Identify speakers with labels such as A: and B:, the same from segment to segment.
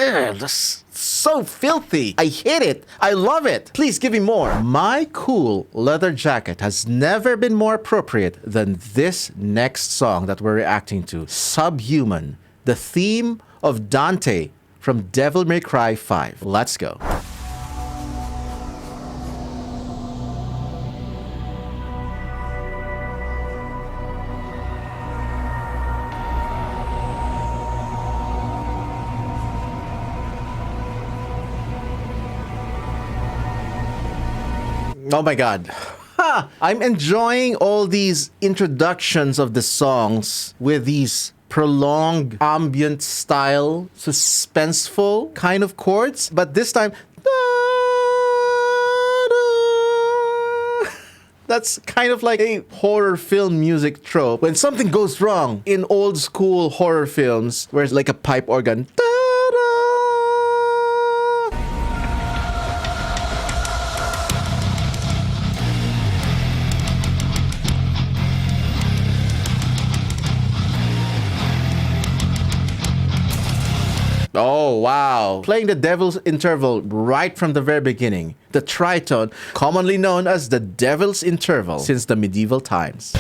A: Ugh, that's so filthy. I hate it. I love it. Please give me more. My cool leather jacket has never been more appropriate than this next song that we're reacting to. Subhuman, the theme of Dante from Devil May Cry 5. Let's go. Oh my god. Ha! I'm enjoying all these introductions of the songs with these prolonged ambient style, suspenseful kind of chords, but this time that's kind of like a horror film music trope. When something goes wrong in old school horror films, where it's like a pipe organ. Oh, wow. Playing the devil's interval right from the very beginning. The tritone, commonly known as the devil's interval since the medieval times.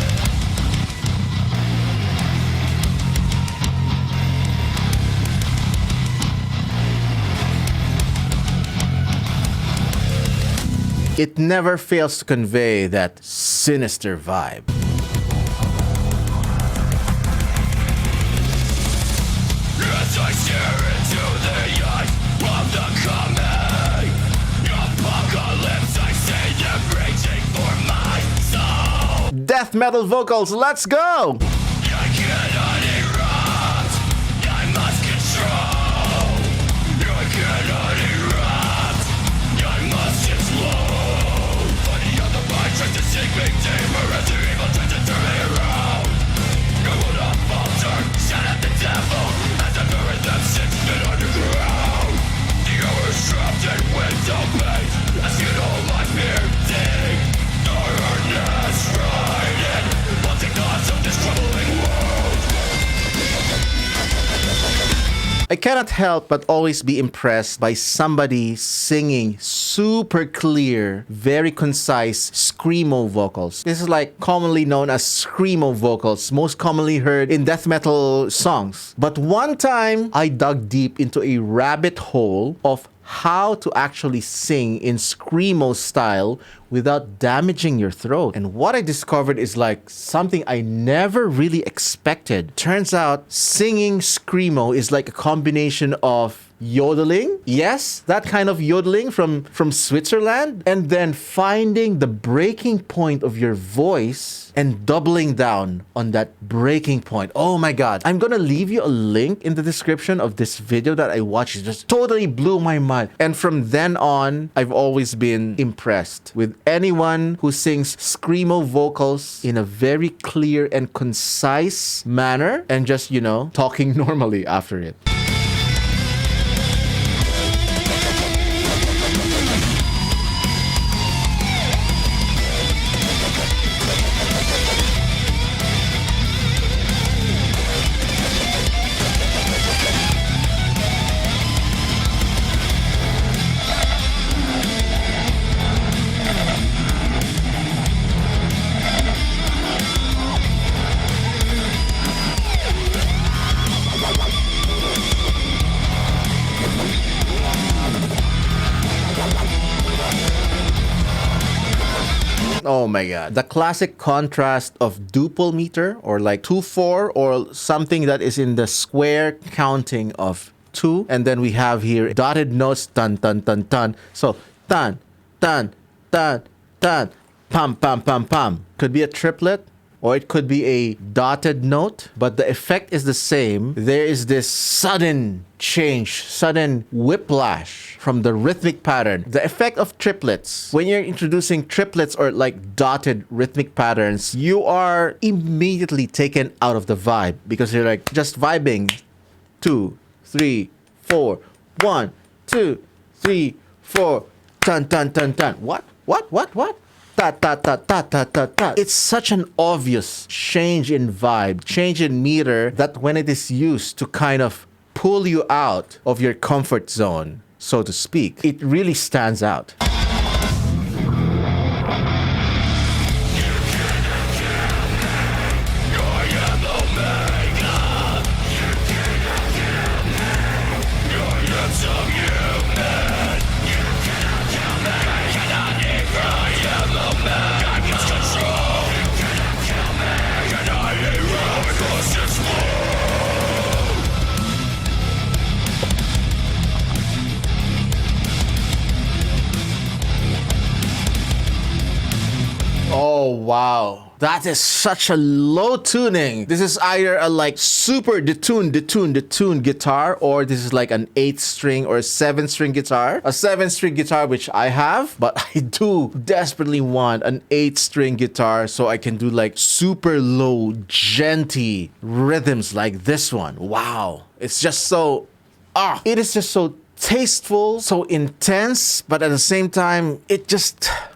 A: It never fails to convey that sinister vibe.
B: As I stare into the eyes of the coming apocalypse, I see them reaching for my soul.
A: Death metal vocals, let's go!
B: I cannot erupt, I must control. I cannot erupt, I must explode. But the other mind tries to sink me deeper as the evil tries to turn me around. I will not falter, shout at the devil. That sits been underground. The hour is trapped in window panes. As you know, my fear dig. Our earnest riding, wanting thoughts of this troubling world.
A: I cannot help but always be impressed by somebody singing super clear, very concise screamo vocals. This is like commonly known as screamo vocals, most commonly heard in death metal songs. But one time, I dug deep into a rabbit hole of how to actually sing in screamo style without damaging your throat. And what I discovered is like something I never really expected. Turns out singing screamo is like a combination of yodeling, yes, that kind of yodeling from Switzerland, and then finding the breaking point of your voice and doubling down on that breaking point. Oh my god. I'm gonna leave you a link in the description of this video that I watched. It just totally blew my mind. And from then on, I've always been impressed with anyone who sings screamo vocals in a very clear and concise manner and just, you know, talking normally after it. Oh my god. The classic contrast of duple meter or like 2/4 or something that is in the square counting of 2. And then we have here dotted notes, tan, tan, tan, tan. So, tan, tan, tan, tan, pam, pam, pam, pam. Could be a triplet. Or it could be a dotted note, but the effect is the same. There is this sudden change, sudden whiplash from the rhythmic pattern. The effect of triplets. When you're introducing triplets or like dotted rhythmic patterns, you are immediately taken out of the vibe because you're like just vibing. 2, 3, 4, 1, 2, 3, 4, tan, tan, tan, tan. What? Ta, ta, ta, ta, ta, ta, ta. It's such an obvious change in vibe, change in meter that when it is used to kind of pull you out of your comfort zone, so to speak. It really stands out. Oh, wow. That is such a low tuning. This is either a like super detuned guitar, or this is like an 8-string or a 7-string guitar. A 7-string guitar, which I have, but I do desperately want an 8-string guitar so I can do like super low, genty rhythms like this one. Wow. It's just so, it is just so tasteful, so intense, but at the same time,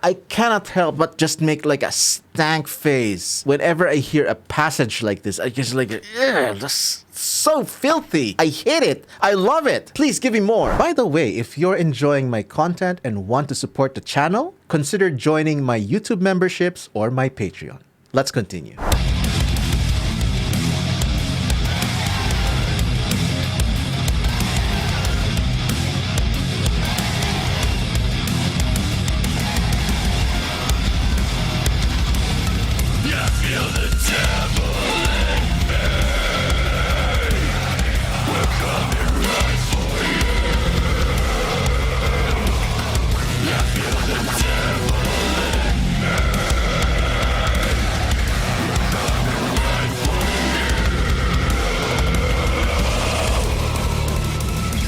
A: I cannot help but just make like a stank face whenever I hear a passage like this. I just like, that's so filthy. I hate it. I love it. Please give me more. By the way, if you're enjoying my content and want to support the channel, consider joining my YouTube memberships or my Patreon. Let's continue.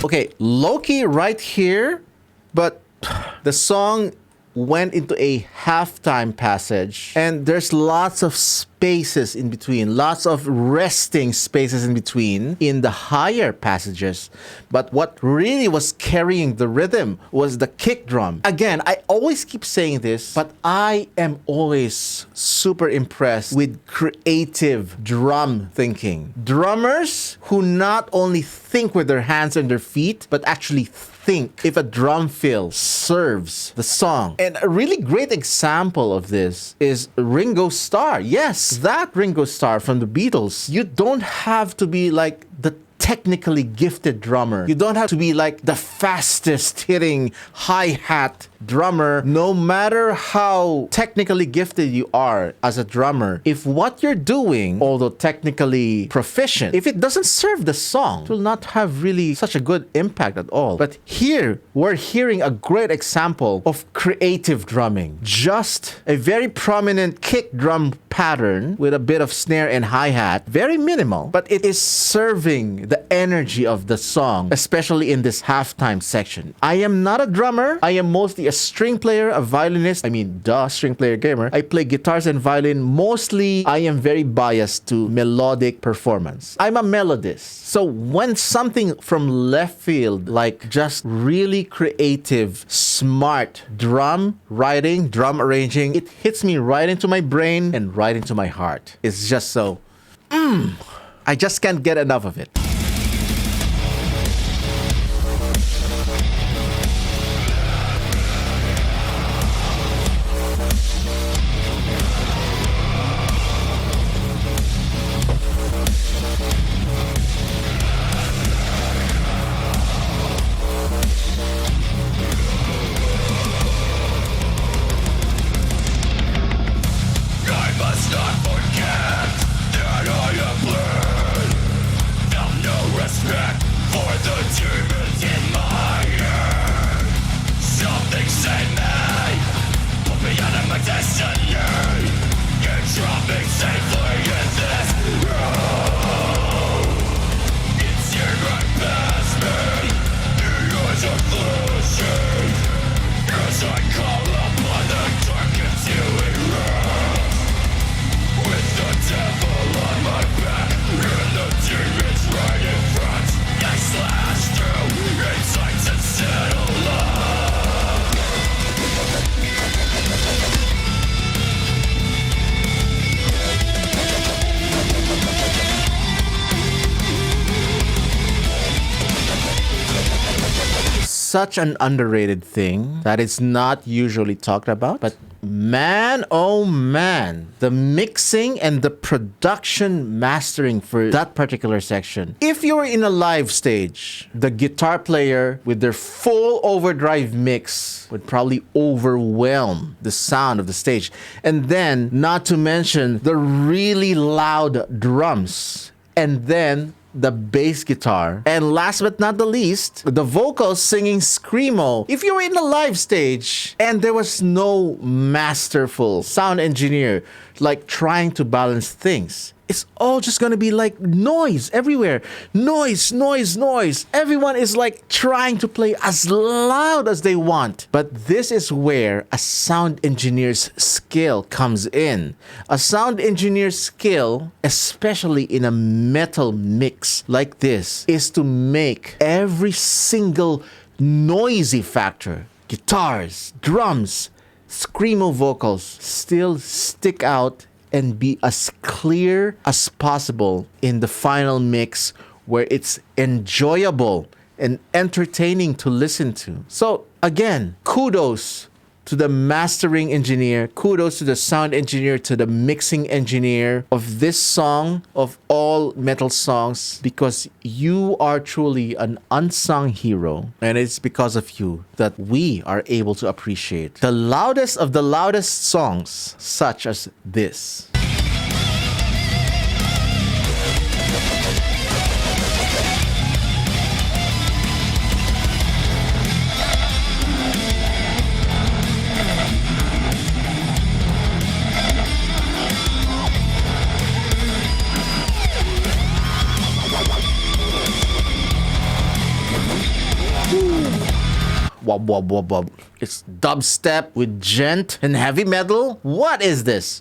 A: Okay, low-key right here, but the song went into a halftime passage, and there's lots of spaces in between, lots of resting spaces in between in the higher passages. But what really was carrying the rhythm was the kick drum. Again, I always keep saying this, but I am always super impressed with creative drum thinking. Drummers who not only think with their hands and their feet, but actually think if a drum fill serves the song. And a really great example of this is Ringo Starr. Yes, that Ringo Starr from the Beatles. You don't have to be like the technically gifted drummer. You don't have to be like the fastest hitting hi-hat drummer. No matter how technically gifted you are as a drummer, if what you're doing, although technically proficient, if it doesn't serve the song, it will not have really such a good impact at all. But here, we're hearing a great example of creative drumming. Just a very prominent kick drum pattern with a bit of snare and hi-hat. Very minimal, but it is serving the energy of the song, especially in this halftime section. I am not a drummer. I am mostly a string player, a violinist. String player gamer. I play guitars and violin. Mostly, I am very biased to melodic performance. I'm a melodist. So when something from left field, like just really creative, smart drum writing, drum arranging, it hits me right into my brain and right into my heart. It's just so, I just can't get enough of it. such an underrated thing that is not usually talked about. But man, oh man, the mixing and the production mastering for that particular section. If you were in a live stage, the guitar player with their full overdrive mix would probably overwhelm the sound of the stage. And then, not to mention the really loud drums. And then the bass guitar. And last but not the least, the vocals singing screamo. If you were in a live stage and there was no masterful sound engineer like trying to balance things, it's all just gonna be like noise everywhere. Noise, noise, noise. Everyone is like trying to play as loud as they want. But this is where a sound engineer's skill comes in. A sound engineer's skill, especially in a metal mix like this, is to make every single noisy factor, guitars, drums, screamo vocals, still stick out and be as clear as possible in the final mix, where it's enjoyable and entertaining to listen to. So again, kudos to the mastering engineer, kudos to the sound engineer, to the mixing engineer of this song, of all metal songs, because you are truly an unsung hero, and it's because of you that we are able to appreciate the loudest of the loudest songs such as this. Wub, wub, wub, wub. It's dubstep with djent and heavy metal? What is this?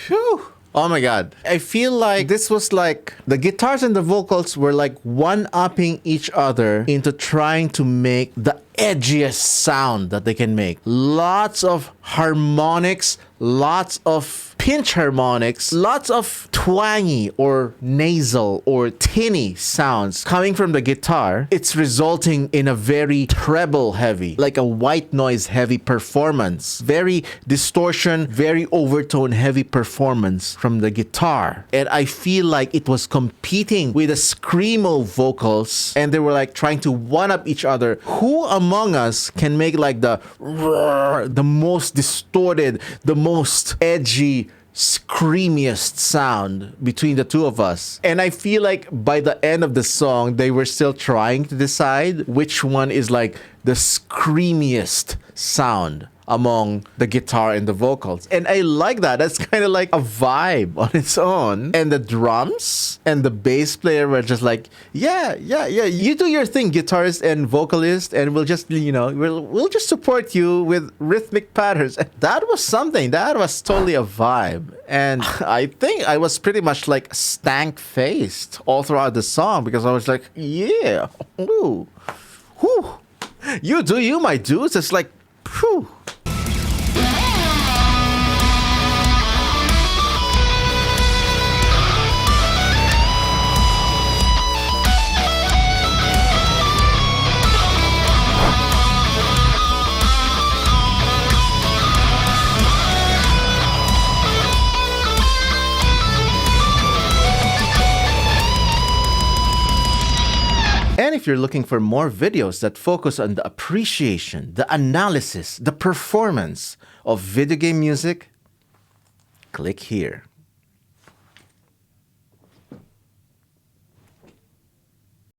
A: Whew. Oh my god. I feel like this was like the guitars and the vocals were like one-upping each other into trying to make the edgiest sound that they can make. Lots of harmonics, lots of pinch harmonics, lots of twangy or nasal or tinny sounds coming from the guitar. It's resulting in a very treble heavy, like a white noise heavy performance. Very distortion, very overtone heavy performance from the guitar. And I feel like it was competing with the screamo vocals, and they were like trying to one up each other. Who among us can make like the most distorted, the most edgy screamiest sound between the two of us. And I feel like by the end of the song, they were still trying to decide which one is like the screamiest sound among the guitar and the vocals. And I like that. That's kind of like a vibe on its own. And the drums and the bass player were just like, yeah, you do your thing, guitarist and vocalist, and we'll just, we'll just support you with rhythmic patterns. And that was something. That was totally a vibe. And I think I was pretty much like stank-faced all throughout the song because I was like, yeah, ooh, whew. You do you, my dudes. It's like, whew. And if you're looking for more videos that focus on the appreciation, the analysis, the performance of video game music, click here.